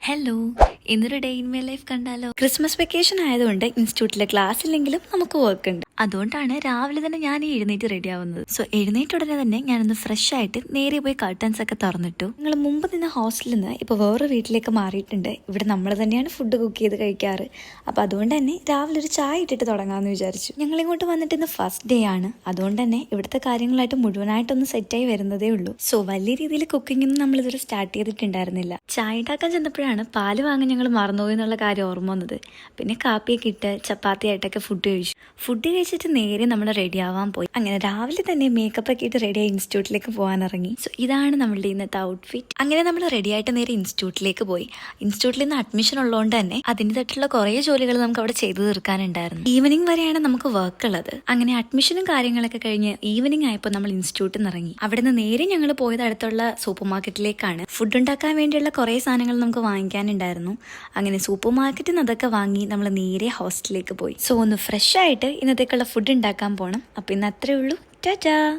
Hello, ഇന്നൊരു day in my life കണ്ടാലോ? Christmas vacation ആയതുകൊണ്ട് ഇൻസ്റ്റിറ്റ്യൂട്ടിലെ ക്ലാസ് ഇല്ലെങ്കിലും നമുക്ക് വർക്ക് ഉണ്ട്. അതുകൊണ്ടാണ് രാവിലെ തന്നെ ഞാൻ ഈ എഴുന്നേറ്റ് റെഡി ആവുന്നത്. സോ എഴുന്നേറ്റ് ഉടനെ തന്നെ ഞാനൊന്ന് ഫ്രഷ് ആയിട്ട് നേരെ പോയി കർട്ടൻസ് ഒക്കെ തുറന്നിട്ടു. നിങ്ങൾ മുമ്പ് നിന്ന ഹോസ്റ്റലിൽ നിന്ന് ഇപ്പോൾ വേറെ വീട്ടിലേക്ക് മാറിയിട്ടുണ്ട്. ഇവിടെ നമ്മൾ തന്നെയാണ് ഫുഡ് കുക്ക് ചെയ്ത് കഴിക്കാറ്. അപ്പോൾ അതുകൊണ്ട് തന്നെ രാവിലെ ഒരു ചായ ഇട്ടിട്ട് തുടങ്ങാമെന്ന് വിചാരിച്ചു. ഞങ്ങൾ ഇങ്ങോട്ട് വന്നിട്ട് ഇന്ന് ഫസ്റ്റ് ഡേ ആണ്. അതുകൊണ്ട് തന്നെ ഇവിടുത്തെ കാര്യങ്ങളായിട്ട് മുഴുവനായിട്ടൊന്ന് സെറ്റായി വരുന്നതേ ഉള്ളൂ. സോ വലിയ രീതിയിൽ കുക്കിംഗ് നമ്മൾ ഇതുവരെ സ്റ്റാർട്ട് ചെയ്തിട്ടുണ്ടായിരുന്നില്ല. ചായ ഉണ്ടാക്കാൻ ചെന്നപ്പോഴാണ് പാല് വാങ്ങാൻ ഞങ്ങൾ മറന്നുപോയി എന്നുള്ള കാര്യം ഓർമ്മ വന്നത്. പിന്നെ കാപ്പിയൊക്കെ ഇട്ട് ചപ്പാത്തിയായിട്ടൊക്കെ ഫുഡ് കഴിച്ചിട്ട് നേരെ നമ്മൾ റെഡി ആവാൻ പോയി. അങ്ങനെ രാവിലെ തന്നെ മേക്കപ്പ് ഒക്കെ ഇട്ട് റെഡിയായി ഇൻസ്റ്റിറ്റ്യൂട്ടിലേക്ക് പോകാൻ ഇറങ്ങി. സോ ഇതാണ് നമ്മളുടെ ഇന്നത്തെ ഔട്ട്ഫിറ്റ്. അങ്ങനെ നമ്മൾ റെഡി ആയിട്ട് നേരെ ഇൻസ്റ്റിറ്റ്യൂട്ടിലേക്ക് പോയി. ഇൻസ്റ്റിറ്റ്യൂട്ടിൽ നിന്ന് അഡ്മിഷൻ ഉള്ളതുകൊണ്ട് തന്നെ അതിൻ്റെതായിട്ടുള്ള കുറേ ജോലികൾ നമുക്ക് അവിടെ ചെയ്തു തീർക്കാനുണ്ടായിരുന്നു. ഈവനിങ് വരെയാണ് നമുക്ക് വർക്ക് ഉള്ളത്. അങ്ങനെ അഡ്മിഷനും കാര്യങ്ങളൊക്കെ കഴിഞ്ഞ് ഈവനിങ് ആയപ്പോൾ നമ്മൾ ഇൻസ്റ്റിറ്റ്യൂട്ടിൽ നിന്ന് ഇറങ്ങി. അവിടെ നിന്ന് നേരെ ഞങ്ങൾ പോയത് അടുത്തുള്ള സൂപ്പർ മാർക്കറ്റിലേക്കാണ്. ഫുഡ് ഉണ്ടാക്കാൻ വേണ്ടിയുള്ള കുറേ സാധനങ്ങൾ നമുക്ക് വാങ്ങിക്കാനുണ്ടായിരുന്നു. അങ്ങനെ സൂപ്പർ മാർക്കറ്റിൽ നിന്ന് അതൊക്കെ വാങ്ങി നമ്മൾ നേരെ ഹോസ്റ്റലിലേക്ക് പോയി. സോ ഒന്ന് ഫ്രഷ് ആയിട്ട് ഇന്നത്തേക്കുള്ള ഫുഡ് ഉണ്ടാക്കാൻ പോകണം. അപ്പം ഇന്ന് അത്രേ ഉള്ളൂ. ടാറ്റാ.